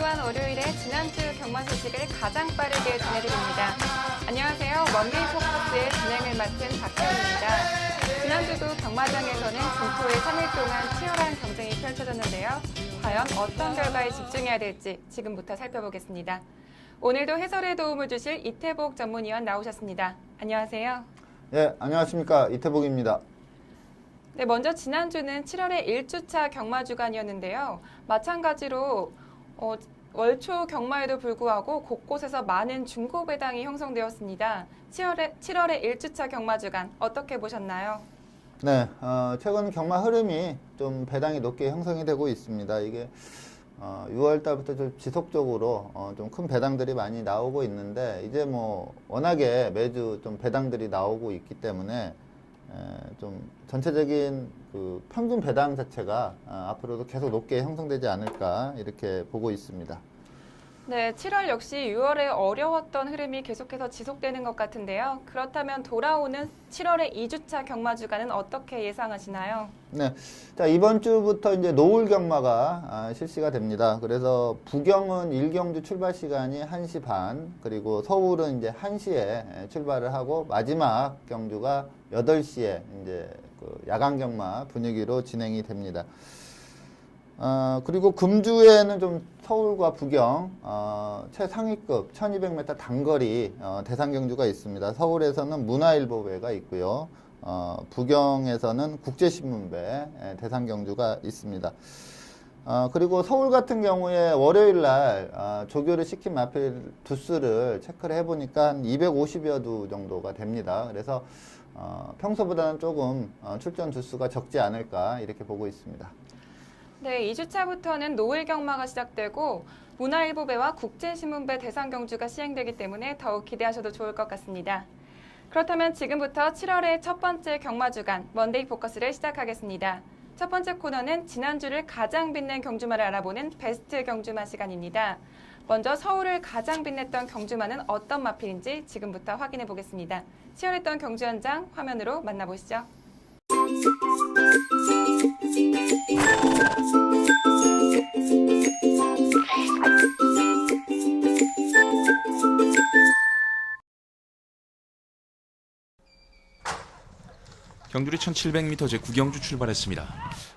주한 월요일에 지난주 경마 소식을 가장 빠르게 전해드립니다. 안녕하세요. 먼데이 포커스의 진행을 맡은 박혜원입니다. 지난주도 경마장에서는 분토의 3일 동안 치열한 경쟁이 펼쳐졌는데요. 과연 어떤 결과에 집중해야 될지 지금부터 살펴보겠습니다. 오늘도 해설에 도움을 주실 이태복 전문위원 나오셨습니다. 안녕하세요. 네, 안녕하십니까. 이태복입니다. 네, 먼저 지난주는 7월의 1주차 경마 주간이었는데요. 마찬가지로 월초 경마에도 불구하고 곳곳에서 많은 중고 배당이 형성되었습니다. 7월의 1주차 경마 주간 어떻게 보셨나요? 네, 최근 경마 흐름이 좀 배당이 높게 형성이 되고 있습니다. 이게 6월 달부터 좀 지속적으로 좀 큰 배당들이 많이 나오고 있는데 이제 뭐 워낙에 매주 좀 배당들이 나오고 있기 때문에 좀 전체적인 그 평균 배당 자체가 앞으로도 계속 높게 형성되지 않을까 이렇게 보고 있습니다. 네, 7월 역시 6월에 어려웠던 흐름이 계속해서 지속되는 것 같은데요. 그렇다면 돌아오는 7월의 2주차 경마 주간은 어떻게 예상하시나요? 네, 자 이번 주부터 이제 노을 경마가 실시가 됩니다. 그래서 부경은 1경주 출발 시간이 1시 반, 그리고 서울은 이제 1시에 출발을 하고 마지막 경주가 8시에 이제 그 야간 경마 분위기로 진행이 됩니다. 그리고 금주에는 좀 서울과 부경 최상위급 1200m 단거리 대상 경주가 있습니다. 서울에서는 문화일보배가 있고요. 부경에서는 국제신문배 대상 경주가 있습니다. 그리고 서울 같은 경우에 월요일 날 조교를 시킨 마필 두수를 체크를 해보니까 한 250여 두 정도가 됩니다. 그래서 평소보다는 조금 출전 두수가 적지 않을까 이렇게 보고 있습니다. 네, 2주차부터는 노을 경마가 시작되고 문화일보배와 국제신문배 대상 경주가 시행되기 때문에 더욱 기대하셔도 좋을 것 같습니다. 그렇다면 지금부터 7월의 첫 번째 경마 주간 먼데이 포커스를 시작하겠습니다. 첫 번째 코너는 지난주를 가장 빛낸 경주마를 알아보는 베스트 경주마 시간입니다. 먼저 서울을 가장 빛냈던 경주마는 어떤 마필인지 지금부터 확인해 보겠습니다. 치열했던 경주 현장 화면으로 만나보시죠. 경주리 1700m 제9경주 출발했습니다.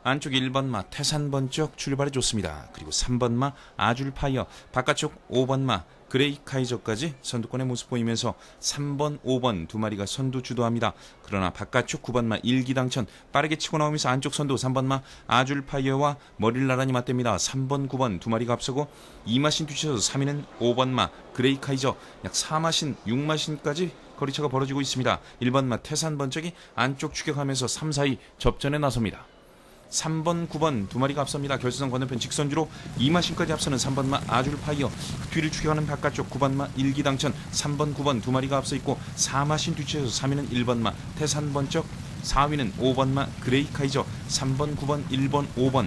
안쪽 1번마 태산번쩍 출발해 줬습니다. 그리고 3번마 아줄파이어, 바깥쪽 5번마 그레이 카이저까지 선두권의 모습 보이면서 3번, 5번 두 마리가 선두 주도합니다. 그러나 바깥쪽 9번마 일기당천 빠르게 치고 나오면서 안쪽 선두 3번마 아줄파이어와 머리를 나란히 맞댑니다. 3번, 9번 두 마리가 앞서고 2마신 뒤쳐서 3위는 5번마 그레이 카이저 약 4마신, 6마신까지 거리차가 벌어지고 있습니다. 1번마 태산번쩍이 안쪽 추격하면서 3, 4위 접전에 나섭니다. 3번, 9번 두 마리가 앞섭니다. 결승선 건너편 직선주로 2마신까지 앞서는 3번마 아줄파이어, 뒤를 추격하는 바깥쪽 9번마 일기당천, 3번, 9번 두 마리가 앞서 있고 4마신 뒤쳐서 3위는 1번마 태산번쩍, 4위는 5번마 그레이 카이저, 3번, 9번, 1번, 5번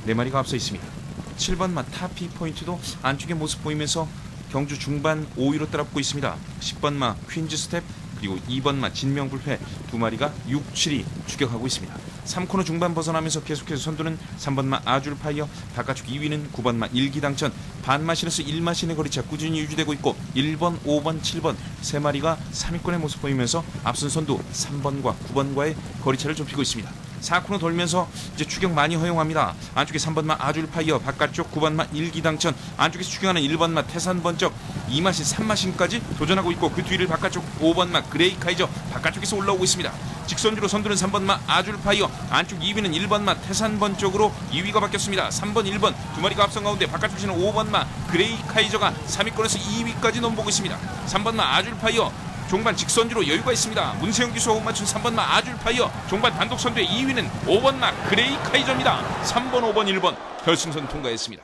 네 마리가 앞서 있습니다. 7번마 타피 포인트도 안쪽의 모습 보이면서 경주 중반 5위로 따라붙고 있습니다. 10번마 퀸즈 스텝 그리고 2번마 진명불패 두 마리가 6, 7위 추격하고 있습니다. 3코너 중반 벗어나면서 계속해서 선두는 3번마 아줄파이어, 바깥쪽 2위는 9번마 일기당천, 반마신에서 1마신의 거리차 꾸준히 유지되고 있고 1번, 5번, 7번 세 마리가 3위권의 모습 보이면서 앞선 선두 3번과 9번과의 거리차를 좁히고 있습니다. 4코너 돌면서 이제 추격 많이 허용합니다. 안쪽에 3번마 아줄파이어, 바깥쪽 9번마 일기당천, 안쪽에서 추격하는 1번마 태산번쩍, 2마신, 3마신까지 도전하고 있고 그 뒤를 바깥쪽 5번마 그레이 카이저 바깥쪽에서 올라오고 있습니다. 직선주로 선두는 3번마 아줄파이어, 안쪽 2위는 1번마 태산번쩍으로 2위가 바뀌었습니다. 3번, 1번 두 마리가 앞선 가운데 바깥쪽에서는 5번마 그레이 카이저가 3위권에서 2위까지 넘보고 있습니다. 3번마 아줄파이어 종반 직선주로 여유가 있습니다. 문세영 기수와 못 맞춘 3번마 아줄파이어, 종반 단독 선두의 2위는 5번마 그레이 카이저입니다. 3번, 5번, 1번 결승선 통과했습니다.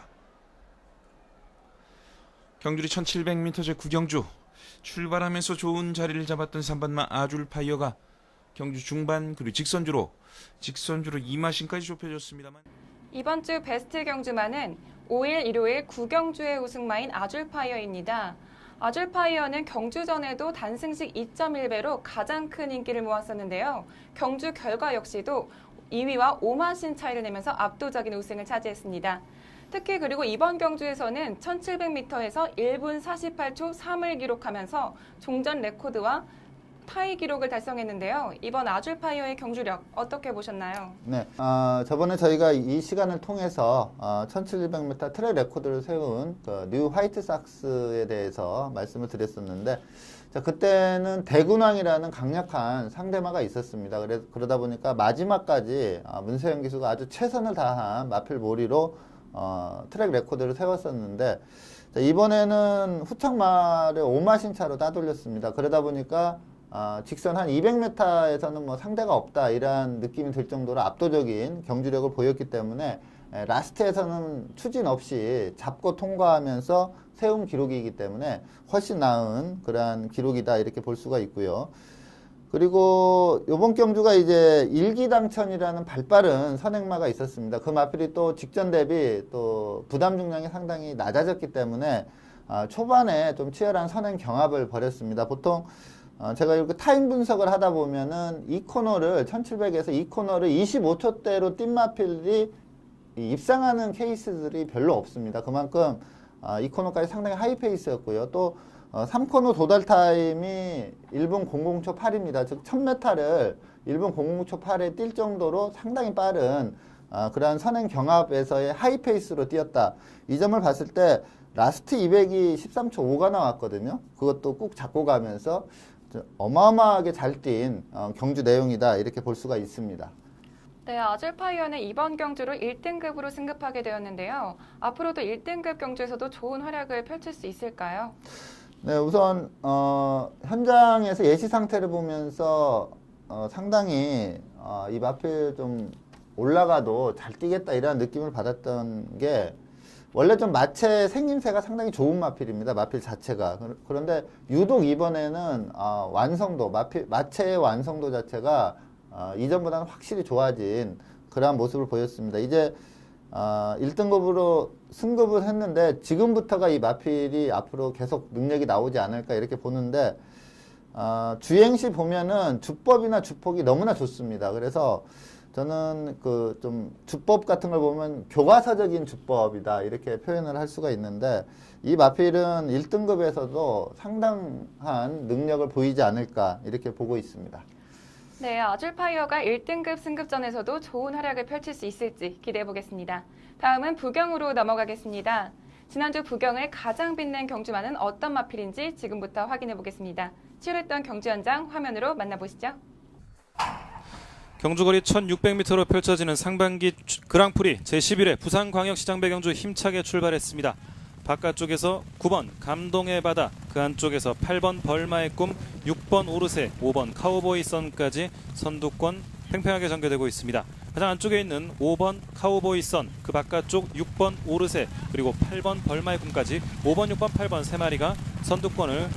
경주리 1700m 제9경주 출발하면서 좋은 자리를 잡았던 3번마 아줄파이어가 경주 중반 그리고 직선주로 2마신까지 좁혀졌습니다만 이번 주 베스트 경주마는 5일 일요일 9경주의 우승마인 아줄파이어입니다. 아줄파이어는 경주 전에도 단승식 2.1배로 가장 큰 인기를 모았었는데요. 경주 결과 역시도 2위와 5마신 차이를 내면서 압도적인 우승을 차지했습니다. 특히 그리고 이번 경주에서는 1700m에서 1분 48초 3을 기록하면서 종전 레코드와 타이 기록을 달성했는데요. 이번 아줄파이어의 경주력 어떻게 보셨나요? 네, 저번에 저희가 이 시간을 통해서 1700m 트랙 레코드를 세운 뉴 화이트삭스에 대해서 말씀을 드렸었는데, 자, 그때는 대군왕이라는 강력한 상대마가 있었습니다. 그러다 보니까 마지막까지 문세영 기수가 아주 최선을 다한 마필 모리로 트랙 레코드를 세웠었는데, 자, 이번에는 후척마를 5마신 차로 따돌렸습니다. 그러다 보니까 직선 한 200m에서는 뭐 상대가 없다 이런 느낌이 들 정도로 압도적인 경주력을 보였기 때문에 라스트에서는 추진 없이 잡고 통과하면서 세운 기록이기 때문에 훨씬 나은 그러한 기록이다 이렇게 볼 수가 있고요. 그리고 이번 경주가 이제 일기당천이라는 발빠른 선행마가 있었습니다. 그 마필이 또 직전 대비 또 부담 중량이 상당히 낮아졌기 때문에 초반에 좀 치열한 선행 경합을 벌였습니다. 보통 제가 이렇게 타임 분석을 하다 보면은 이 코너를 1700에서 이 코너를 25초대로 뛴 마필이 입상하는 케이스들이 별로 없습니다. 그만큼 이 코너까지 상당히 하이 페이스였고요. 또 3코너 도달 타임이 1분 00초 8입니다. 즉 1000m를 1분 00초 8에 뛸 정도로 상당히 빠른 그러한 선행 경합에서의 하이 페이스로 뛰었다. 이 점을 봤을 때 라스트 200이 13초 5가 나왔거든요. 그것도 꾹 잡고 가면서 어마어마하게 잘 뛴 경주 내용이다 이렇게 볼 수가 있습니다. 네, 아줄파이어는 이번 경주로 1등급으로 승급하게 되었는데요. 앞으로도 1등급 경주에서도 좋은 활약을 펼칠 수 있을까요? 네, 우선 현장에서 예시 상태를 보면서 상당히 이 마필 좀 올라가도 잘 뛰겠다 이런 느낌을 받았던 게, 원래 좀 마체 생김새가 상당히 좋은 마필입니다. 마필 자체가. 그런데 유독 이번에는 완성도, 마체의 완성도 자체가 이전보다는 확실히 좋아진 그러한 모습을 보였습니다. 이제 1등급으로 승급을 했는데 지금부터가 이 마필이 앞으로 계속 능력이 나오지 않을까 이렇게 보는데, 주행시 보면은 주법이나 주폭이 너무나 좋습니다. 그래서 저는 그 좀 주법 같은 걸 보면 교과서적인 주법이다 이렇게 표현을 할 수가 있는데, 이 마필은 1등급에서도 상당한 능력을 보이지 않을까 이렇게 보고 있습니다. 네, 아줄파이어가 1등급 승급전에서도 좋은 활약을 펼칠 수 있을지 기대해 보겠습니다. 다음은 부경으로 넘어가겠습니다. 지난주 부경을 가장 빛낸 경주마는 어떤 마필인지 지금부터 확인해 보겠습니다. 치열했던 경주 현장 화면으로 만나보시죠. 경주거리 1600m로 펼쳐지는 상반기 그랑프리 제11회 부산광역시장배 경주 힘차게 출발했습니다. 바깥쪽에서 9번 감동의 바다, 그 안쪽에서 8번 벌마의 꿈, 6번 오르세, 5번 카우보이 선까지 선두권 팽팽하게 전개되고 있습니다. 가장 안쪽에 있는 5번 카우보이 선, 그 바깥쪽 6번 오르세, 그리고 8번 벌마의 꿈까지 5번, 6번, 8번 세 마리가 선두권을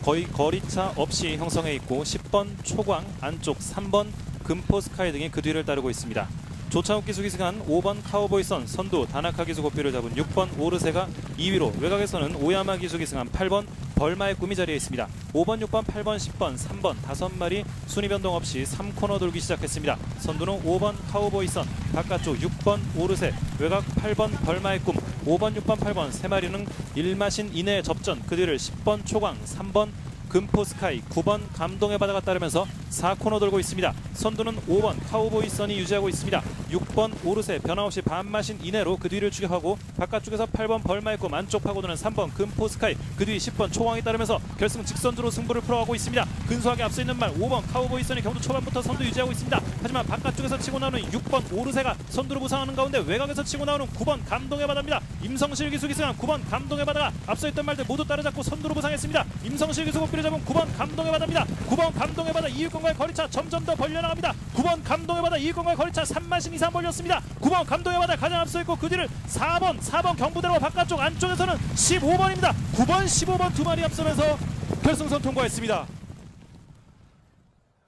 거의 거리차 없이 형성해 있고, 10번 초광, 안쪽 3번 금포스카이 등이 그 뒤를 따르고 있습니다. 조차욱 기수 기승한 5번 카우보이 선, 선두 다나카 기수 고삐를 잡은 6번 오르세가 2위로, 외곽에서는 오야마 기수 기승한 8번 벌마의 꿈이 자리에 있습니다. 5번, 6번, 8번, 10번, 3번 5마리 순위 변동 없이 3코너 돌기 시작했습니다. 선두는 5번 카우보이 선, 바깥쪽 6번 오르세, 외곽 8번 벌마의 꿈, 5번, 6번, 8번 3마리는 1마신 이내에 접전, 그 뒤를 10번 초광, 3번 금포스카이, 9번 감동의 바다가 따르면서 4코너 돌고 있습니다. 선두는 5번 카우보이 선이 유지하고 있습니다. 6번 오르세 변함없이 반마신 이내로 그 뒤를 추격하고, 바깥쪽에서 8번 벌마의 꿈, 안쪽 파고드는 3번 금포스카이, 그 뒤 10번 초광이 따르면서 결승 직선주로 승부를 풀어가고 있습니다. 근소하게 앞서 있는 말 5번 카우보이 선이 경주 초반부터 선두 유지하고 있습니다. 하지만 바깥쪽에서 치고 나오는 6번 오르세가 선두로 부상하는 가운데 외곽에서 치고 나오는 9번 감동의 바다입니다. 임성실 기수 기승한 9번 감동의 바다가 앞서 있던 말들 모두 따라잡고 선두로 부상했습니다. 임성실 기수 고삐를 잡은 9번 감동의 바다입니다. 9번 감동의 바다 2위권과의 거리차 점점 더 벌려나갑니다. 9번 감동의 바다 2위권과의 거리차 3마신 이상 벌렸습니다. 9번 감동의 바다 가장 앞서 있고, 그 뒤를 4번 경부대로 바깥쪽 안쪽에서는 15번입니다. 9번 15번 두 마리 앞서면서 결승선 통과했습니다.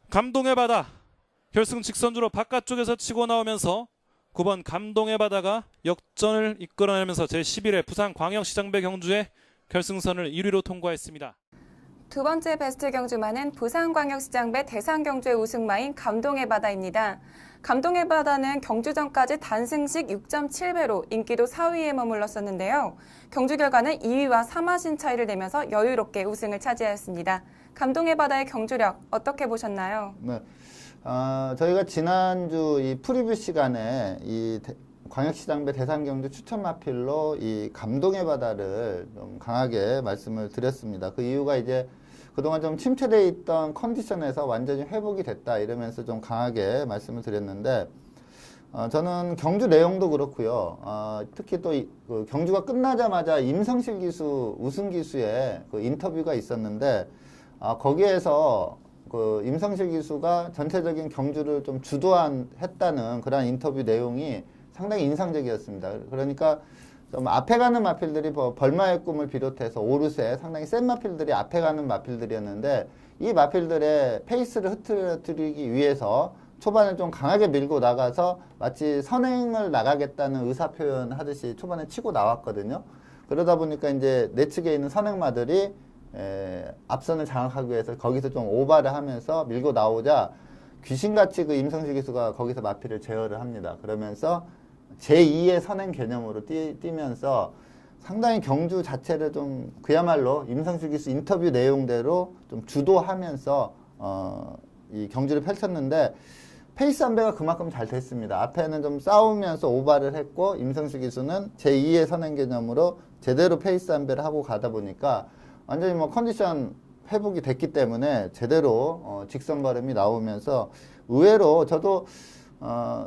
감동의 바다 결승 직선주로 바깥쪽에서 치고 나오면서 9번 감동의 바다가 역전을 이끌어내면서 제11회 부산광역시장배 경주의 결승선을 1위로 통과했습니다. 두 번째 베스트 경주마는 부산광역시장배 대상경주의 우승마인 감동의 바다입니다. 감동의 바다는 경주전까지 단승식 6.7배로 인기도 4위에 머물렀었는데요. 경주 결과는 2위와 3화신 차이를 내면서 여유롭게 우승을 차지하였습니다. 감동의 바다의 경주력 어떻게 보셨나요? 네. 저희가 지난주 이 프리뷰 시간에 이 광역시장배 대상경주 추천 마필로 이 감동의 바다를 좀 강하게 말씀을 드렸습니다. 그 이유가 이제 그동안 좀 침체되어 있던 컨디션에서 완전히 회복이 됐다 이러면서 좀 강하게 말씀을 드렸는데, 저는 경주 내용도 그렇고요. 특히 또 그 경주가 끝나자마자 임성실 기수 우승 기수의 그 인터뷰가 있었는데, 거기에서 그 임성실 기수가 전체적인 경주를 좀 했다는 그런 인터뷰 내용이 상당히 인상적이었습니다. 그러니까 좀 앞에 가는 마필들이 벌마의 꿈을 비롯해서 오르세 상당히 센 마필들이 앞에 가는 마필들이었는데, 이 마필들의 페이스를 흐트러뜨리기 위해서 초반에 좀 강하게 밀고 나가서 마치 선행을 나가겠다는 의사 표현 하듯이 초반에 치고 나왔거든요. 그러다 보니까 이제 내 측에 있는 선행마들이 앞선을 장악하기 위해서 거기서 좀 오바를 하면서 밀고 나오자 귀신같이 그 임성실 기수가 거기서 마필을 제어를 합니다. 그러면서 제2의 선행 개념으로 뛰면서 상당히 경주 자체를 좀 그야말로 임성실 기수 인터뷰 내용대로 좀 주도하면서 이 경주를 펼쳤는데, 페이스 안배가 그만큼 잘 됐습니다. 앞에는 좀 싸우면서 오바를 했고, 임성실 기수는 제2의 선행 개념으로 제대로 페이스 안배를 하고 가다 보니까 완전히 뭐 컨디션 회복이 됐기 때문에 제대로 직선 걸음이 나오면서, 의외로 저도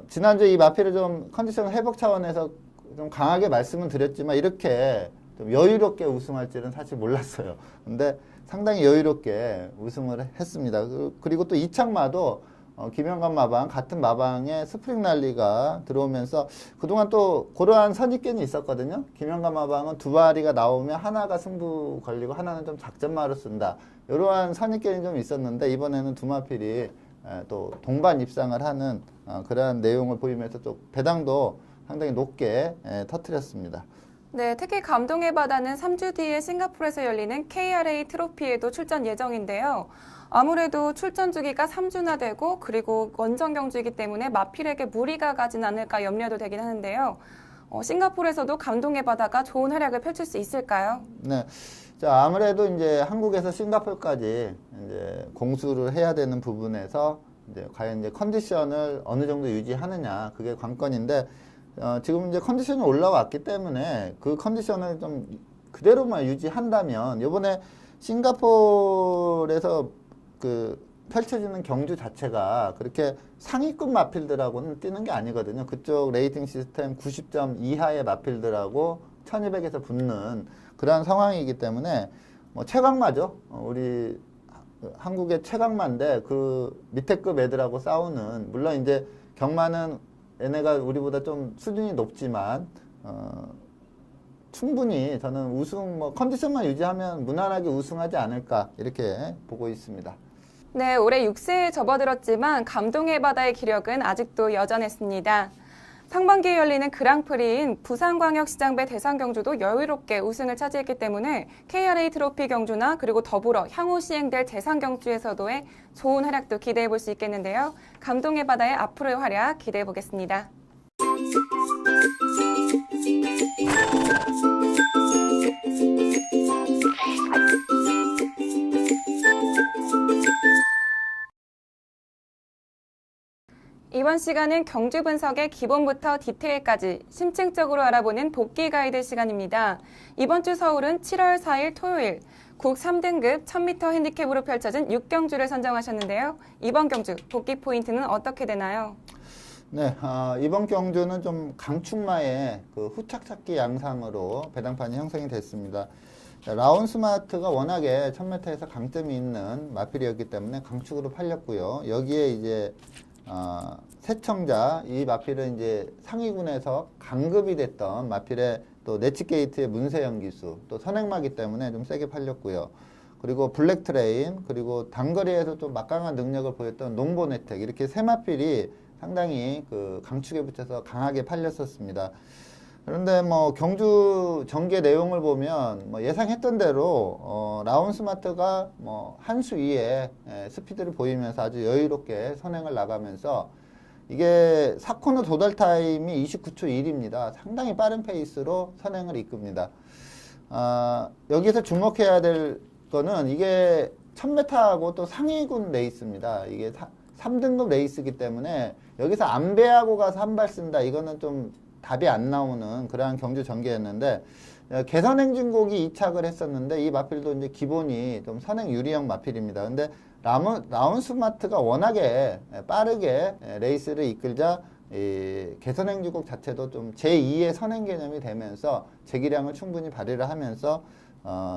지난주에 이 마필을 좀 컨디션 회복 차원에서 좀 강하게 말씀은 드렸지만 이렇게 좀 여유롭게 우승할 줄은 사실 몰랐어요. 근데 상당히 여유롭게 우승을 했습니다. 그리고 또 이창마도 김영관 마방, 같은 마방에 스프링 랠리가 들어오면서 그동안 또 그러한 선입견이 있었거든요. 김영관 마방은 두 마리가 나오면 하나가 승부 걸리고 하나는 좀 작전마로 쓴다, 이러한 선입견이 좀 있었는데, 이번에는 두 마필이 또 동반 입상을 하는 그러한 내용을 보이면서 또 배당도 상당히 높게 터뜨렸습니다. 네, 특히 감동의 바다는 3주 뒤에 싱가포르에서 열리는 KRA 트로피에도 출전 예정인데요. 아무래도 출전 주기가 3주나 되고, 그리고 원정 경주이기 때문에 마필에게 무리가 가진 않을까 염려도 되긴 하는데요. 싱가포르에서도 감동의 바다가 좋은 활약을 펼칠 수 있을까요? 네. 자, 아무래도 이제 한국에서 싱가포르까지 이제 공수를 해야 되는 부분에서 이제 과연 이제 컨디션을 어느 정도 유지하느냐, 그게 관건인데, 지금 이제 컨디션이 올라왔기 때문에 그 컨디션을 좀 그대로만 유지한다면, 요번에 싱가포르에서 그 펼쳐지는 경주 자체가 그렇게 상위급 마필들하고는 뛰는 게 아니거든요. 그쪽 레이팅 시스템 90점 이하의 마필들하고 1200에서 붙는 그러한 상황이기 때문에 뭐 최강마죠. 우리 한국의 최강마인데 그 밑에 급 애들하고 싸우는, 물론 이제 경마는 얘네가 우리보다 좀 수준이 높지만 충분히 저는 우승 컨디션만 유지하면 무난하게 우승하지 않을까 이렇게 보고 있습니다. 네, 올해 6세에 접어들었지만 감동의 바다의 기력은 아직도 여전했습니다. 상반기에 열리는 그랑프리인 부산광역시장배 대상경주도 여유롭게 우승을 차지했기 때문에 KRA 트로피 경주나 그리고 더불어 향후 시행될 대상경주에서도의 좋은 활약도 기대해 볼 수 있겠는데요. 감동의 바다의 앞으로의 활약 기대해 보겠습니다. 이번 시간은 경주 분석의 기본부터 디테일까지 심층적으로 알아보는 복귀 가이드 시간입니다. 이번 주 서울은 7월 4일 토요일 국 3등급 1000m 핸디캡으로 펼쳐진 6경주를 선정하셨는데요. 이번 경주 복귀 포인트는 어떻게 되나요? 네, 이번 경주는 좀 강축마의 그 후착 찾기 양상으로 배당판이 형성이 됐습니다. 라운 스마트가 워낙에 1000m에서 강점이 있는 마필이었기 때문에 강축으로 팔렸고요. 여기에 이제 세청자, 이 마필은 이제 상위군에서 강급이 됐던 마필의 또 네치게이트의 문세영 기수, 또 선행마기 때문에 좀 세게 팔렸고요. 그리고 블랙트레인, 그리고 단거리에서 좀 막강한 능력을 보였던 농보네텍, 이렇게 세 마필이 상당히 그 강축에 붙여서 강하게 팔렸었습니다. 그런데 뭐 경주 전개 내용을 보면 뭐 예상했던 대로 라운 스마트가 뭐 한 수 위에 스피드를 보이면서 아주 여유롭게 선행을 나가면서 이게 4코너 도달 타임이 29초 1입니다. 상당히 빠른 페이스로 선행을 이끕니다. 여기서 주목해야 될 거는 이게 1000m하고 또 상위군 레이스입니다. 이게 3등급 레이스이기 때문에 여기서 안배하고 가서 한 발 쓴다. 이거는 좀 답이 안 나오는 그러한 경주 전개였는데, 개선행진곡이 이착을 했었는데 이 마필도 이제 기본이 좀 선행 유리형 마필입니다. 근데 라운 스마트가 워낙에 빠르게 레이스를 이끌자 이 개선행진곡 자체도 좀 제2의 선행 개념이 되면서 재기량을 충분히 발휘를 하면서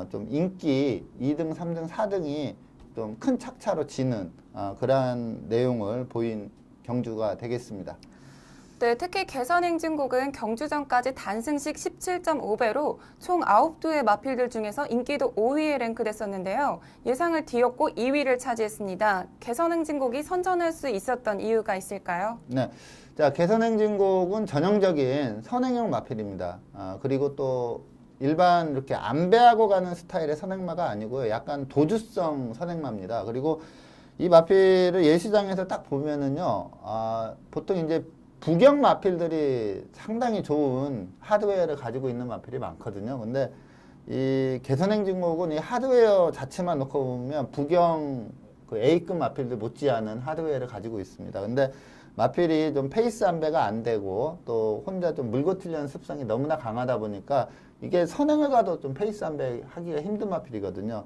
좀 인기 2등, 3등, 4등이 좀 큰 착차로 지는 그러한 내용을 보인 경주가 되겠습니다. 네, 특히 개선행진곡은 경주전까지 단승식 17.5배로 총 9두의 마필들 중에서 인기도 5위에 랭크됐었는데요. 예상을 뒤엎고 2위를 차지했습니다. 개선행진곡이 선전할 수 있었던 이유가 있을까요? 네. 자, 개선행진곡은 전형적인 선행형 마필입니다. 그리고 또 일반 이렇게 안배하고 가는 스타일의 선행마가 아니고요. 약간 도주성 선행마입니다. 그리고 이 마필을 예시장에서 딱 보면은요, 보통 이제 부경 마필들이 상당히 좋은 하드웨어를 가지고 있는 마필이 많거든요. 근데 이 개선행진곡은 이 하드웨어 자체만 놓고 보면 부경 그 A급 마필들 못지않은 하드웨어를 가지고 있습니다. 근데 마필이 좀 페이스 안배가 안 되고 또 혼자 좀 물고 튀려는 습성이 너무나 강하다 보니까 이게 선행을 가도 좀 페이스 안배 하기가 힘든 마필이거든요.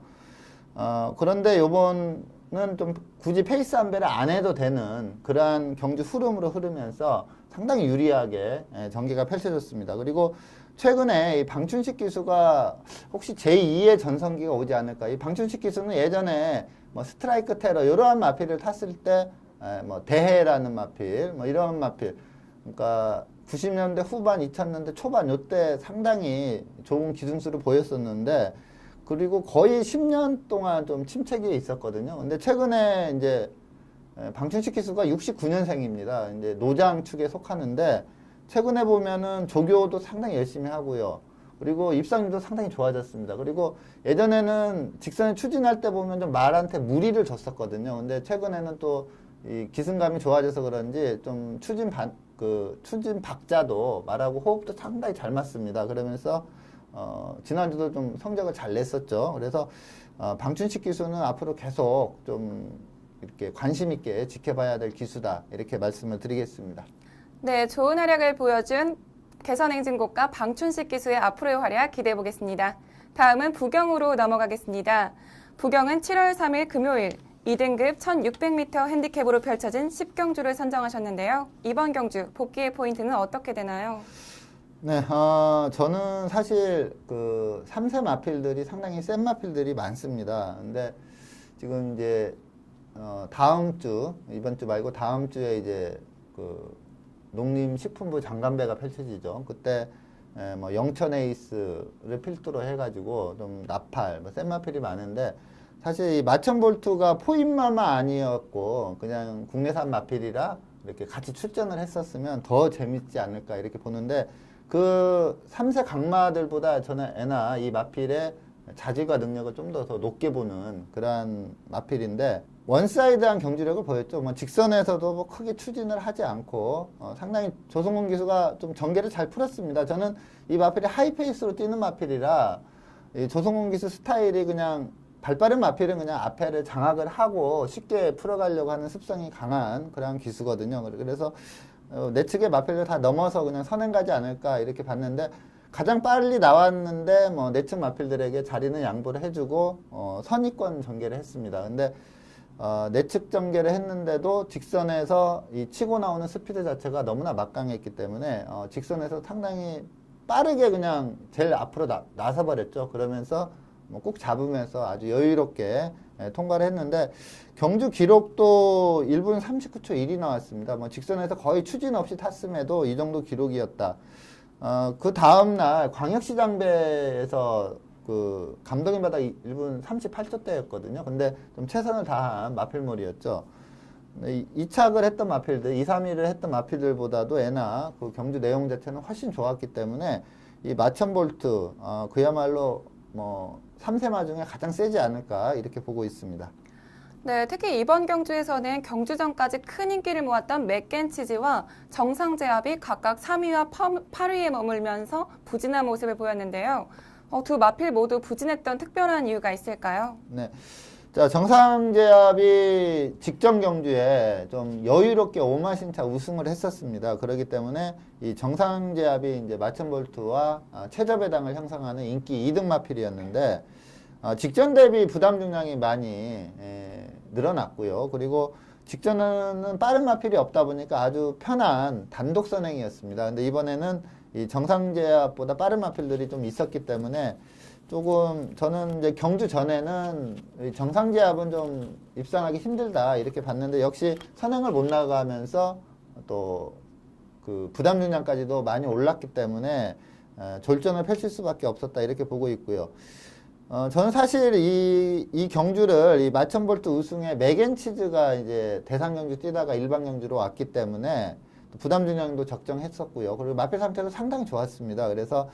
그런데 요번은 좀 굳이 페이스 안배를 안 해도 되는 그러한 경주 흐름으로 흐르면서 상당히 유리하게 전개가 펼쳐졌습니다. 그리고 최근에 이 방춘식 기수가 혹시 제2의 전성기가 오지 않을까. 이 방춘식 기수는 예전에 뭐 스트라이크 테러 이러한 마필을 탔을 때 뭐 대해라는 마필, 뭐 이런 마필, 그러니까 90년대 후반, 2000년대 초반 요때 상당히 좋은 기승수를 보였었는데, 그리고 거의 10년 동안 좀 침체기에 있었거든요. 근데 최근에 이제 방춘식 기수가 69년생입니다. 이제 노장 축에 속하는데 최근에 보면은 조교도 상당히 열심히 하고요. 그리고 입상률도 상당히 좋아졌습니다. 그리고 예전에는 직선을 추진할 때 보면 좀 말한테 무리를 줬었거든요. 근데 최근에는 또 이 기승감이 좋아져서 그런지 좀 추진 박자도 말하고 호흡도 상당히 잘 맞습니다. 그러면서 지난주도 좀 성적을 잘 냈었죠. 그래서 방춘식 기수는 앞으로 계속 좀 이렇게 관심 있게 지켜봐야 될 기수다. 이렇게 말씀을 드리겠습니다. 네, 좋은 활약을 보여준 개선행진곡과 방춘식 기수의 앞으로의 활약 기대해 보겠습니다. 다음은 부경으로 넘어가겠습니다. 부경은 7월 3일 금요일 2등급 1600m 핸디캡으로 펼쳐진 10경주를 선정하셨는데요. 이번 경주 복귀의 포인트는 어떻게 되나요? 네, 저는 사실 그 3세 마필들이 상당히 센 마필들이 많습니다. 근데 지금 이제 다음 주, 이번 주 말고 다음 주에 이제 그 농림식품부 장관배가 펼쳐지죠. 그때 뭐 영천 에이스를 필두로 해가지고 좀 나팔, 뭐 센 마필이 많은데, 사실 이 마천볼트가 포인마만 아니었고 그냥 국내산 마필이라 이렇게 같이 출전을 했었으면 더 재밌지 않을까 이렇게 보는데, 그 3세 강마들보다 저는 애나 이 마필의 자질과 능력을 좀 더 높게 보는 그러한 마필인데, 원사이드한 경주력을 보였죠. 뭐 직선에서도 뭐 크게 추진을 하지 않고 상당히 조성근 기수가 좀 전개를 잘 풀었습니다. 저는 이 마필이 하이페이스로 뛰는 마필이라 이 조성근 기수 스타일이 그냥 발빠른 마필은 그냥 앞에를 장악을 하고 쉽게 풀어가려고 하는 습성이 강한 그런 기수거든요. 그래서 내 측의 마필을 다 넘어서 그냥 선행 가지 않을까 이렇게 봤는데, 가장 빨리 나왔는데 뭐 내측 마필들에게 자리는 양보를 해주고 선의권 전개를 했습니다. 근데 내측 전개를 했는데도 직선에서 이 치고 나오는 스피드 자체가 너무나 막강했기 때문에 직선에서 상당히 빠르게 그냥 제일 앞으로 나서버렸죠. 그러면서 뭐 꼭 잡으면서 아주 여유롭게 통과를 했는데, 경주 기록도 1분 39초 1이 나왔습니다. 뭐 직선에서 거의 추진 없이 탔음에도 이 정도 기록이었다. 그 다음날 광역시장배에서 그 감독님 바다 1분 38초대였거든요. 근데 좀 최선을 다한 마필몰이었죠. 이착을 했던 마필들, 2, 3위를 했던 마필들보다도 애나 그 경주 내용 자체는 훨씬 좋았기 때문에 이 마천볼트 그야말로 뭐 3세마 중에 가장 세지 않을까 이렇게 보고 있습니다. 네, 특히 이번 경주에서는 경주전까지 큰 인기를 모았던 맥앤치즈와 정상제압이 각각 3위와 8위에 머물면서 부진한 모습을 보였는데요. 두 마필 모두 부진했던 특별한 이유가 있을까요? 네. 자, 정상제압이 직전 경주에 좀 여유롭게 오마신차 우승을 했었습니다. 그렇기 때문에 이 정상제압이 이제 마천볼트와 최저배당을 형성하는 인기 2등 마필이었는데, 직전 대비 부담 중량이 많이 늘어났고요. 그리고 직전에는 빠른 마필이 없다 보니까 아주 편한 단독 선행이었습니다. 근데 이번에는 이 정상제압보다 빠른 마필들이 좀 있었기 때문에 조금 저는 이제 경주 전에는 이 정상제압은 좀 입상하기 힘들다 이렇게 봤는데, 역시 선행을 못 나가면서 또 그 부담 중량까지도 많이 올랐기 때문에 졸전을 펼칠 수밖에 없었다 이렇게 보고 있고요. 저는 사실 이 경주를 이 마천볼트 우승에 맥앤치즈가 이제 대상 경주 뛰다가 일반 경주로 왔기 때문에 부담 중량도 적정했었고요. 그리고 마필 상태도 상당히 좋았습니다. 그래서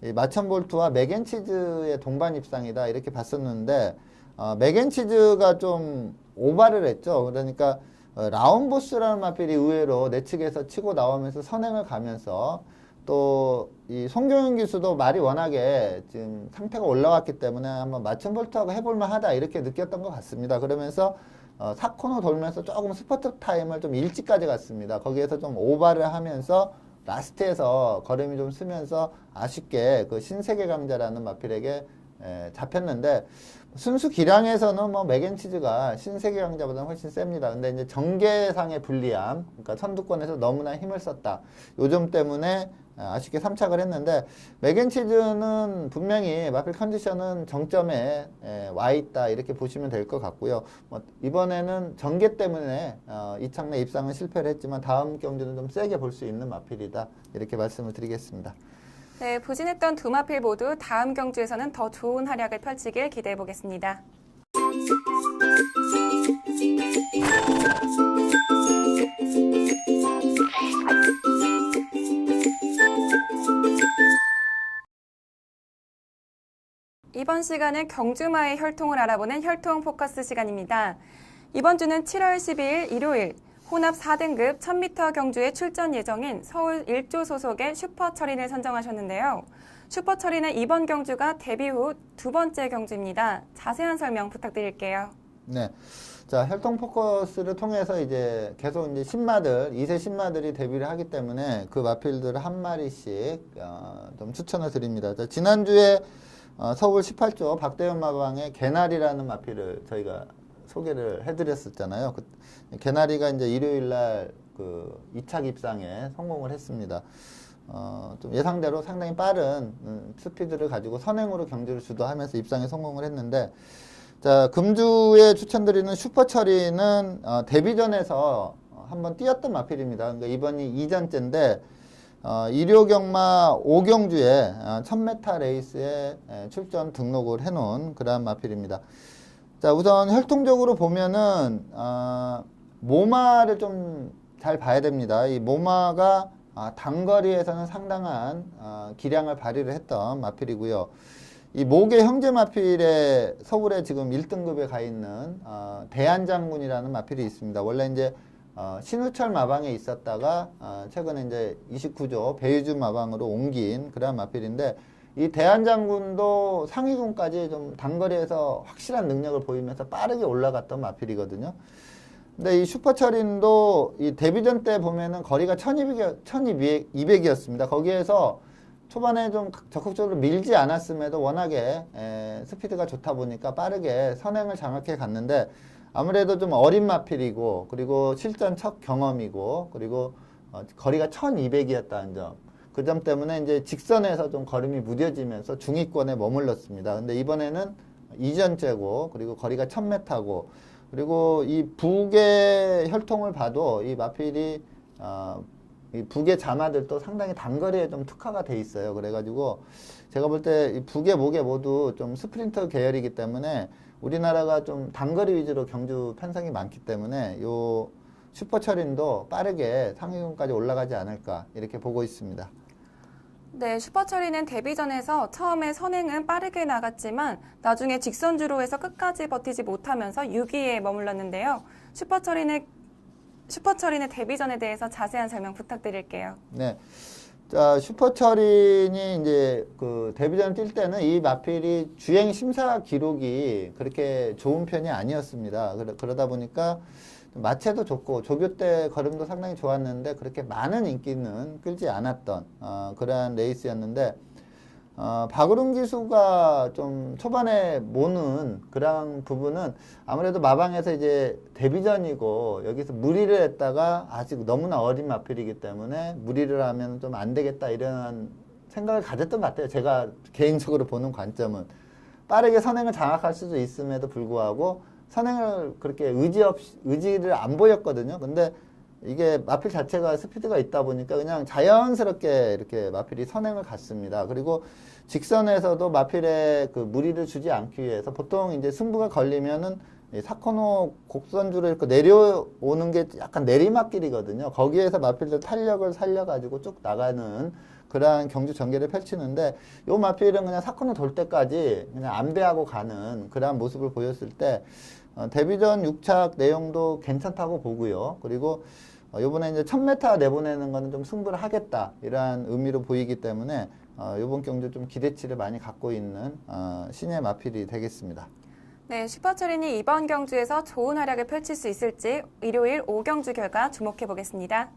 이 마천볼트와 맥앤치즈의 동반 입상이다 이렇게 봤었는데, 맥앤치즈가 좀 오바를 했죠. 그러니까 라운보스라는 마필이 의외로 내 측에서 치고 나오면서 선행을 가면서, 또 이 송경윤 기수도 말이 워낙에 지금 상태가 올라왔기 때문에 한번 마천볼트하고 해볼만 하다 이렇게 느꼈던 것 같습니다. 그러면서 4코너 돌면서 조금 스퍼트 타임을 좀 일찍까지 갔습니다. 거기에서 좀 오바를 하면서 라스트에서 걸음이 좀 쓰면서 아쉽게 그 신세계 강자라는 마필에게 잡혔는데, 순수 기량에서는 뭐 맥앤치즈가 신세계 강자보다는 훨씬 셉니다. 근데 이제 전개상의 불리함, 그러니까 선두권에서 너무나 힘을 썼다, 요 점 때문에 아쉽게 3착을 했는데, 맥앤치즈는 분명히 마필 컨디션은 정점에 와 있다 이렇게 보시면 될 것 같고요. 뭐 이번에는 전개 때문에 2착 내 입상은 실패를 했지만 다음 경주는 좀 세게 볼 수 있는 마필이다 이렇게 말씀을 드리겠습니다. 네, 부진했던 두 마필 모두 다음 경주에서는 더 좋은 활약을 펼치길 기대해 보겠습니다. 이번 시간은 경주마의 혈통을 알아보는 혈통 포커스 시간입니다. 이번 주는 7월 12일 일요일 혼합 4등급 1000m 경주에 출전 예정인 서울 1조 소속의 슈퍼철인을 선정하셨는데요. 슈퍼철인은 이번 경주가 데뷔 후 두 번째 경주입니다. 자세한 설명 부탁드릴게요. 네. 자, 혈통 포커스를 통해서 이제 계속 이제 신마들, 2세 신마들이 데뷔를 하기 때문에 그 마필들을 한 마리씩 좀 추천을 드립니다. 자, 지난주에 서울 18조 박대현 마방의 개나리라는 마필을 저희가 소개를 해드렸었잖아요. 그 개나리가 이제 일요일 날 그 2착 입상에 성공을 했습니다. 좀 예상대로 상당히 빠른 스피드를 가지고 선행으로 경주를 주도하면서 입상에 성공을 했는데, 자, 금주에 추천드리는 슈퍼처리는 데뷔전에서 한번 뛰었던 마필입니다. 그러니까 이번이 2전째인데, 일요경마 5경주에 1000m 레이스에 출전 등록을 해놓은 그러한 마필입니다. 자, 우선 혈통적으로 보면은 모마를 좀 잘 봐야 됩니다. 이 모마가 단거리에서는 상당한 기량을 발휘를 했던 마필이고요. 이 목의 형제 마필에 서울에 지금 1등급에 가 있는 대한장군이라는 마필이 있습니다. 원래 이제 신우철 마방에 있었다가 최근에 이제 29조 배유주 마방으로 옮긴 그런 마필인데, 이 대한장군도 상위군까지 좀 단거리에서 확실한 능력을 보이면서 빠르게 올라갔던 마필이거든요. 근데 이 슈퍼철인도 이 데뷔전 때 보면은 거리가 1200이었습니다. 거기에서 초반에 좀 적극적으로 밀지 않았음에도 워낙에 스피드가 좋다 보니까 빠르게 선행을 장악해 갔는데, 아무래도 좀 어린 마필이고, 그리고 실전 첫 경험이고, 그리고 거리가 1200이었다는 점, 그 점 때문에 이제 직선에서 좀 걸음이 무뎌지면서 중위권에 머물렀습니다. 근데 이번에는 2전째고, 그리고 거리가 1000m고, 그리고 이 북의 혈통을 봐도 이 마필이 이 북의 자마들도 상당히 단거리에 좀 특화가 돼 있어요. 그래가지고 제가 볼 때 이 북의 목에 모두 좀 스프린터 계열이기 때문에 우리나라가 좀 단거리 위주로 경주 편성이 많기 때문에 요 슈퍼철인도 빠르게 상위군까지 올라가지 않을까 이렇게 보고 있습니다. 네, 슈퍼처리는 데뷔전에서 처음에 선행은 빠르게 나갔지만 나중에 직선주로 해서 끝까지 버티지 못하면서 6위에 머물렀는데요. 슈퍼처리는 데뷔전에 대해서 자세한 설명 부탁드릴게요. 네. 자, 슈퍼처린이 이제 그 데뷔전 뛸 때는 이 마필이 주행 심사 기록이 그렇게 좋은 편이 아니었습니다. 그러다 보니까 마체도 좋고 조교 때 걸음도 상당히 좋았는데 그렇게 많은 인기는 끌지 않았던 그러한 레이스였는데 박우름 기수가 좀 초반에 모는 그런 부분은 아무래도 마방에서 이제 데뷔전이고 여기서 무리를 했다가 아직 너무나 어린 마필이기 때문에 무리를 하면 좀 안 되겠다 이런 생각을 가졌던 것 같아요. 제가 개인적으로 보는 관점은 빠르게 선행을 장악할 수도 있음에도 불구하고 선행을 그렇게 의지를 안 보였거든요. 근데 이게 마필 자체가 스피드가 있다 보니까 그냥 자연스럽게 이렇게 마필이 선행을 갔습니다. 그리고 직선에서도 마필에 그 무리를 주지 않기 위해서 보통 이제 승부가 걸리면은 이 사코노 곡선주로 이렇게 내려오는 게 약간 내리막길이거든요. 거기에서 마필들 탄력을 살려가지고 쭉 나가는 그러한 경주 전개를 펼치는데 요 마필은 그냥 사코노 돌 때까지 그냥 안배하고 가는 그러한 모습을 보였을 때 데뷔전 6착 내용도 괜찮다고 보고요. 그리고 요번에 이제 1000m 내보내는 거는 좀 승부를 하겠다 이러한 의미로 보이기 때문에 요번 경주 좀 기대치를 많이 갖고 있는 신의 마필이 되겠습니다. 네, 슈퍼처린이 이번 경주에서 좋은 활약을 펼칠 수 있을지 일요일 5경주 결과 주목해 보겠습니다.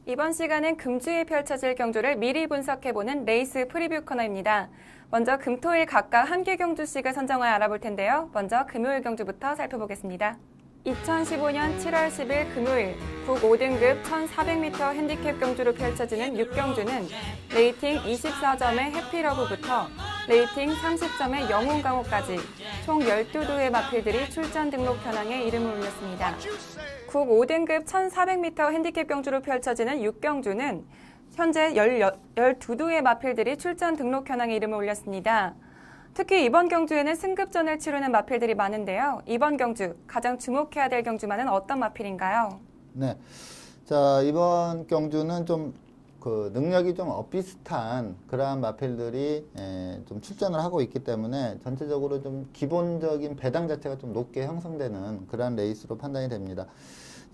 이번 시간은 금주에 펼쳐질 경주를 미리 분석해보는 레이스 프리뷰 코너입니다. 먼저 금토일 각각 한 개 경주씩을 선정하여 알아볼 텐데요. 먼저 금요일 경주부터 살펴보겠습니다. 2015년 7월 10일 금요일 북 5등급 1400m 핸디캡 경주로 펼쳐지는 6경주는 레이팅 24점의 해피러브부터 레이팅 30점의 영웅강호까지 총 12도의 마필들이 출전 등록 현황에 이름을 올렸습니다. 국 5등급 1400m 핸디캡 경주로 펼쳐지는 6경주는 현재 12도의 마필들이 출전 등록 현황에 이름을 올렸습니다. 특히 이번 경주에는 승급전을 치르는 마필들이 많은데요. 이번 경주 가장 주목해야 될 경주만은 어떤 마필인가요? 네. 자, 이번 경주는 좀 그 능력이 좀 엇비슷한 그러한 마필들이 좀 출전을 하고 있기 때문에 전체적으로 좀 기본적인 배당 자체가 좀 높게 형성되는 그러한 레이스로 판단이 됩니다.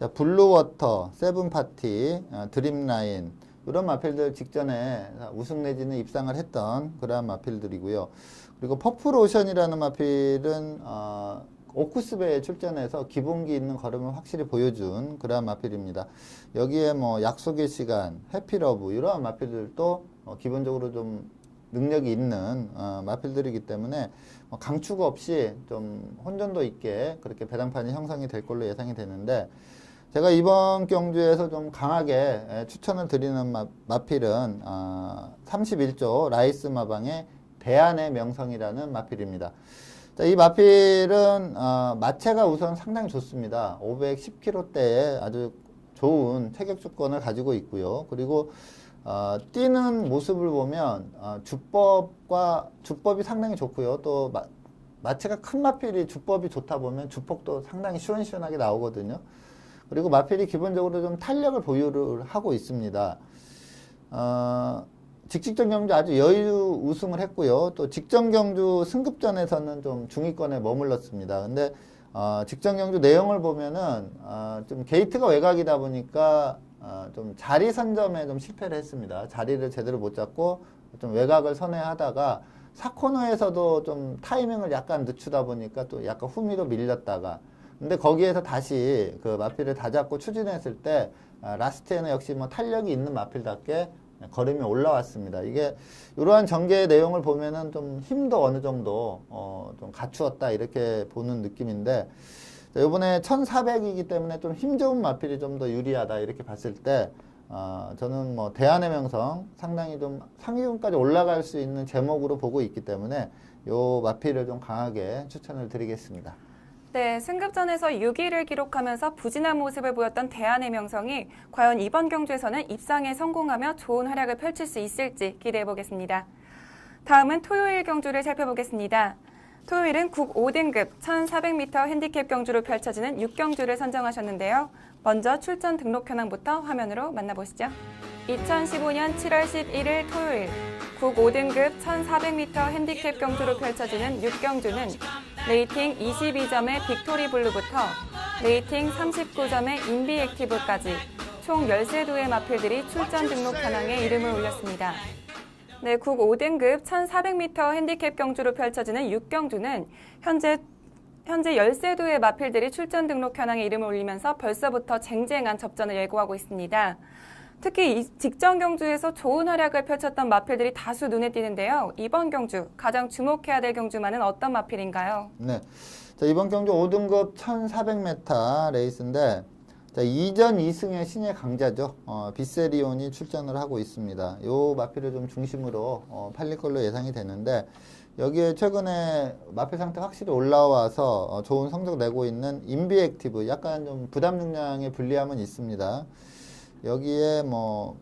자, 블루워터, 세븐파티, 드림라인 이런 마필들 직전에 우승 내지는 입상을 했던 그러한 마필들이고요. 그리고 퍼플오션이라는 마필은 오쿠스베에 출전해서 기본기 있는 걸음을 확실히 보여준 그러한 마필입니다. 여기에 뭐 약속의 시간, 해피러브 이러한 마필들도 기본적으로 좀 능력이 있는 마필들이기 때문에 강추가 없이 좀 혼전도 있게 그렇게 배당판이 형성이 될 걸로 예상이 되는데 제가 이번 경주에서 좀 강하게 추천을 드리는 마필은 31조 라이스 마방의 대안의 명성이라는 마필입니다. 자, 이 마필은 마체가 우선 상당히 좋습니다. 510kg대에 아주 좋은 체격 조건을 가지고 있고요. 그리고 뛰는 모습을 보면 주법이 상당히 좋고요. 또 마체가 큰 마필이 주법이 좋다 보면 주폭도 상당히 시원시원하게 나오거든요. 그리고 마필이 기본적으로 좀 탄력을 보유를 하고 있습니다. 직직전 경주 아주 여유 우승을 했고요. 또 직전 경주 승급전에서는 좀 중위권에 머물렀습니다. 근데 직전 경주 내용을 보면은 좀 게이트가 외곽이다 보니까 좀 자리 선점에 좀 실패를 했습니다. 자리를 제대로 못 잡고 좀 외곽을 선회하다가 사코너에서도 좀 타이밍을 약간 늦추다 보니까 또 약간 후미로 밀렸다가 근데 거기에서 다시 그 마필을 다 잡고 추진했을 때 라스트에는 역시 뭐 탄력이 있는 마필답게 걸음이 올라왔습니다. 이게 이러한 전개의 내용을 보면은 좀 힘도 어느 정도 좀 갖추었다 이렇게 보는 느낌인데 이번에 1400이기 때문에 좀 힘 좋은 마필이 좀 더 유리하다 이렇게 봤을 때 저는 뭐 대안의 명성 상당히 좀 상위권까지 올라갈 수 있는 제목으로 보고 있기 때문에 요 마필을 좀 강하게 추천을 드리겠습니다. 네, 승급전에서 6위를 기록하면서 부진한 모습을 보였던 대안의 명성이 과연 이번 경주에서는 입상에 성공하며 좋은 활약을 펼칠 수 있을지 기대해 보겠습니다. 다음은 토요일 경주를 살펴보겠습니다. 토요일은 국 5등급 1400m 핸디캡 경주로 펼쳐지는 6경주를 선정하셨는데요. 먼저 출전 등록 현황부터 화면으로 만나보시죠. 2015년 7월 11일 토요일 국 5등급 1400m 핸디캡 경주로 펼쳐지는 6경주는 레이팅 22점의 빅토리 블루부터 레이팅 39점의 인비 액티브까지 총 13두의 마필들이 출전 등록 현황에 이름을 올렸습니다. 네, 국 5등급 1400m 핸디캡 경주로 펼쳐지는 6경주는 현재 13두의 마필들이 출전 등록 현황에 이름을 올리면서 벌써부터 쟁쟁한 접전을 예고하고 있습니다. 특히 이 직전 경주에서 좋은 활약을 펼쳤던 마필들이 다수 눈에 띄는데요. 이번 경주 가장 주목해야 될 경주만은 어떤 마필인가요? 네. 자, 이번 경주 5등급 1400m 레이스인데 자, 이전 2승의 신의 강자죠. 비세리온이 출전을 하고 있습니다. 요 마필을 좀 중심으로 팔릴 걸로 예상이 되는데 여기에 최근에 마필 상태가 확실히 올라와서 좋은 성적 내고 있는 인비 액티브 약간 좀 부담 중량의 불리함은 있습니다. 여기에 뭐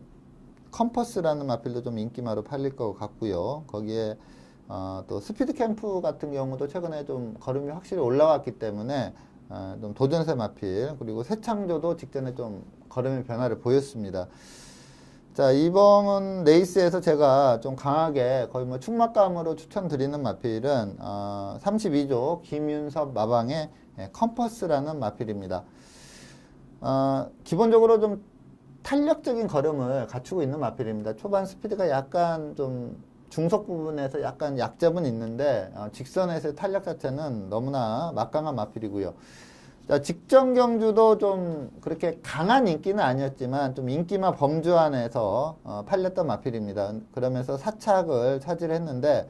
컴퍼스라는 마필도 좀 인기마로 팔릴 것 같고요. 거기에 또 스피드 캠프 같은 경우도 최근에 좀 걸음이 확실히 올라왔기 때문에 좀 도전세 마필 그리고 새창조도 직전에 좀 걸음의 변화를 보였습니다. 자, 이번 레이스에서 제가 좀 강하게 거의 뭐 충막감으로 추천드리는 마필은 32조 김윤섭 마방의 컴퍼스라는 마필입니다. 기본적으로 좀 탄력적인 걸음을 갖추고 있는 마필입니다. 초반 스피드가 약간 좀 중속 부분에서 약간 약점은 있는데 직선에서의 탄력 자체는 너무나 막강한 마필이고요. 자, 직전 경주도 좀 그렇게 강한 인기는 아니었지만 좀 인기마 범주 안에서 팔렸던 마필입니다. 그러면서 4착을 차지했는데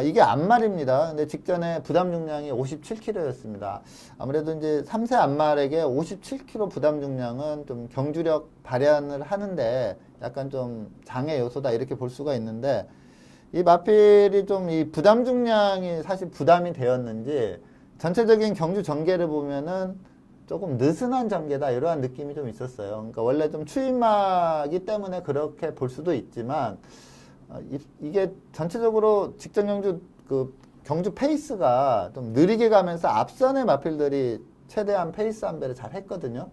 이게 안말입니다. 근데 직전에 부담 중량이 57kg였습니다. 아무래도 이제 3세 안말에게 57kg 부담 중량은 좀 경주력 발현을 하는데 약간 좀 장애 요소다 이렇게 볼 수가 있는데 이 마필이 좀 이 부담 중량이 사실 부담이 되었는지 전체적인 경주 전개를 보면은 조금 느슨한 전개다 이러한 느낌이 좀 있었어요. 그러니까 원래 좀 추임마기 때문에 그렇게 볼 수도 있지만 이게 전체적으로 직전 경주 그 경주 페이스가 좀 느리게 가면서 앞선의 마필들이 최대한 페이스 안배를 잘 했거든요.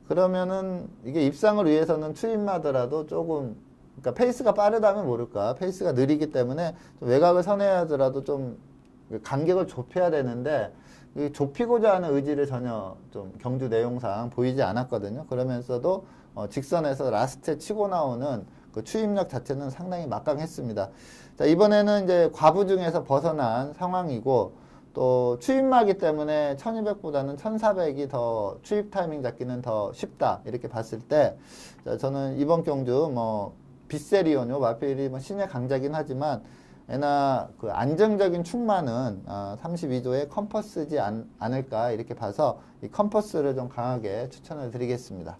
그러면은 이게 입상을 위해서는 추임마더라도 조금 그러니까 페이스가 빠르다면 모를까 페이스가 느리기 때문에 좀 외곽을 선회해야 하더라도 좀 간격을 좁혀야 되는데 좁히고자 하는 의지를 전혀 좀 경주 내용상 보이지 않았거든요. 그러면서도 직선에서 라스트에 치고 나오는 그 추임력 자체는 상당히 막강했습니다. 자, 이번에는 이제 과부중에서 벗어난 상황이고 또 추임마기 때문에 1200보다는 1400이 더 추입 타이밍 잡기는 더 쉽다 이렇게 봤을 때 자, 저는 이번 경주 뭐 비세리온요 마필이 뭐 신의 강자긴 하지만 애나 그 안정적인 충만은 32조의 컴퍼스지 않을까 이렇게 봐서 이 컴퍼스를 좀 강하게 추천을 드리겠습니다.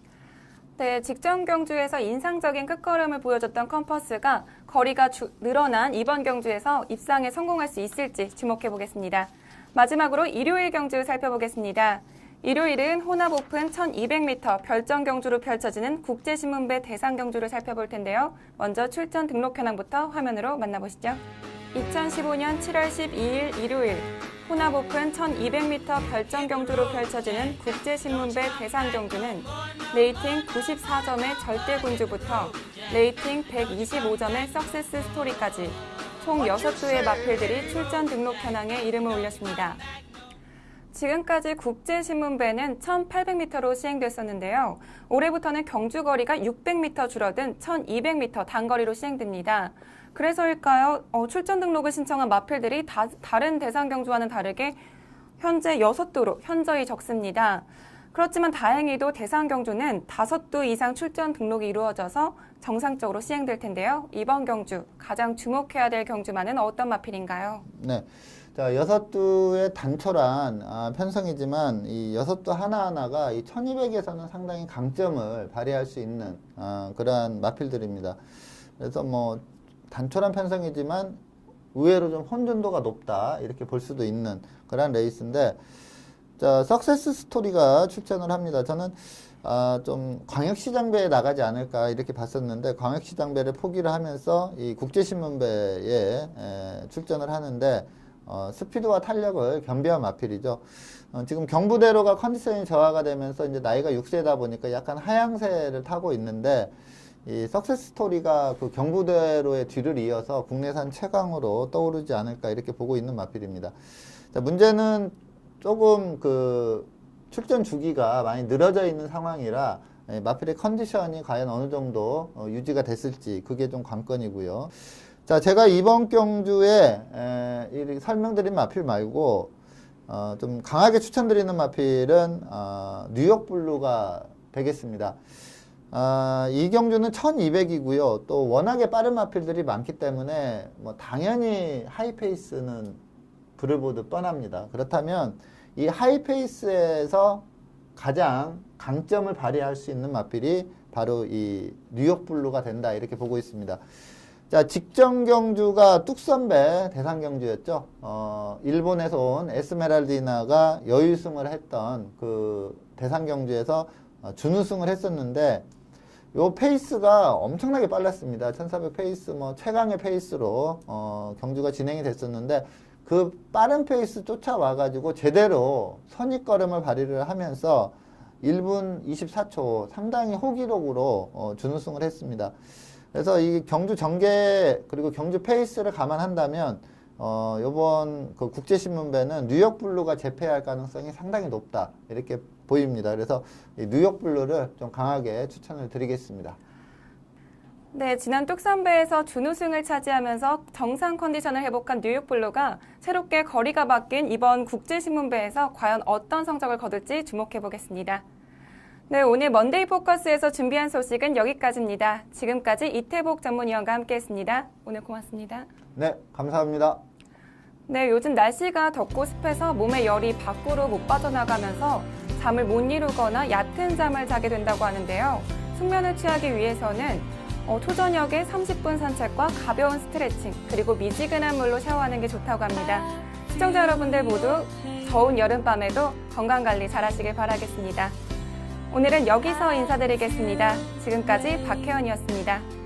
네, 직전 경주에서 인상적인 끝걸음을 보여줬던 컴퍼스가 거리가 늘어난 이번 경주에서 입상에 성공할 수 있을지 주목해 보겠습니다. 마지막으로 일요일 경주 살펴보겠습니다. 일요일은 혼합 오픈 1200m 별정 경주로 펼쳐지는 국제신문배 대상 경주를 살펴볼 텐데요. 먼저 출전 등록 현황부터 화면으로 만나보시죠. 2015년 7월 12일 일요일 혼합 오픈 1200m 별정 경주로 펼쳐지는 국제신문배 대상 경주는 레이팅 94점의 절대 군주부터 레이팅 125점의 석세스 스토리까지 총 6두의 마필들이 출전 등록 현황에 이름을 올렸습니다. 지금까지 국제신문배는 1800m로 시행됐었는데요. 올해부터는 경주거리가 600m 줄어든 1200m 단거리로 시행됩니다. 그래서일까요? 출전 등록을 신청한 마필들이 다른 대상 경주와는 다르게 현재 6두로 현저히 적습니다. 그렇지만 다행히도 대상 경주는 5두 이상 출전 등록이 이루어져서 정상적으로 시행될 텐데요. 이번 경주 가장 주목해야 될 경주만은 어떤 마필인가요? 네. 자, 6두의 단촐한 편성이지만 이 6두 하나하나가 이 1200에서는 상당히 강점을 발휘할 수 있는 그러한 마필들입니다. 그래서 뭐 단촐한 편성이지만 의외로 좀 혼돈도가 높다 이렇게 볼 수도 있는 그런 레이스인데 자, 석세스 스토리가 출전을 합니다. 저는 좀 광역시장배에 나가지 않을까 이렇게 봤었는데 광역시장배를 포기를 하면서 이 국제신문배에 출전을 하는데 스피드와 탄력을 겸비한 마필이죠. 지금 경부대로가 컨디션이 저하가 되면서 이제 나이가 6세다 보니까 약간 하향세를 타고 있는데 이 석세스 스토리가 그 경부대로의 뒤를 이어서 국내산 최강으로 떠오르지 않을까 이렇게 보고 있는 마필입니다. 자, 문제는 조금 그 출전 주기가 많이 늘어져 있는 상황이라 마필의 컨디션이 과연 어느 정도 유지가 됐을지 그게 좀 관건이고요. 자, 제가 이번 경주에 설명드린 마필 말고 좀 강하게 추천드리는 마필은 뉴욕 블루가 되겠습니다. 이 경주는 1200이고요. 또 워낙에 빠른 마필들이 많기 때문에 뭐 당연히 하이페이스는 불을 보듯 뻔합니다. 그렇다면 이 하이페이스에서 가장 강점을 발휘할 수 있는 마필이 바로 이 뉴욕 블루가 된다 이렇게 보고 있습니다. 자, 직전 경주가 뚝선배 대상 경주였죠. 일본에서 온 에스메랄디나가 여유승을 했던 그 대상 경주에서 준우승을 했었는데 요 페이스가 엄청나게 빨랐습니다. 1400 페이스 뭐 최강의 페이스로 경주가 진행이 됐었는데 그 빠른 페이스 쫓아와 가지고 제대로 선입걸음을 발휘를 하면서 1분 24초 상당히 호기록으로 준우승을 했습니다. 그래서 이 경주 전개 그리고 경주 페이스를 감안한다면 요번 그 국제신문배는 뉴욕 블루가 제패할 가능성이 상당히 높다 이렇게 보입니다. 그래서 이 뉴욕 블루를 좀 강하게 추천을 드리겠습니다. 네, 지난 뚝선배에서 준우승을 차지하면서 정상 컨디션을 회복한 뉴욕 블루가 새롭게 거리가 바뀐 이번 국제신문배에서 과연 어떤 성적을 거둘지 주목해 보겠습니다. 네, 오늘 먼데이 포커스에서 준비한 소식은 여기까지입니다. 지금까지 이태복 전문위원과 함께했습니다. 오늘 고맙습니다. 네, 감사합니다. 네, 요즘 날씨가 덥고 습해서 몸의 열이 밖으로 못 빠져나가면서 잠을 못 이루거나 얕은 잠을 자게 된다고 하는데요. 숙면을 취하기 위해서는 초저녁에 30분 산책과 가벼운 스트레칭, 그리고 미지근한 물로 샤워하는 게 좋다고 합니다. 시청자 여러분들 모두 더운 여름밤에도 건강관리 잘 하시길 바라겠습니다. 오늘은 여기서 인사드리겠습니다. 지금까지 박혜원이었습니다.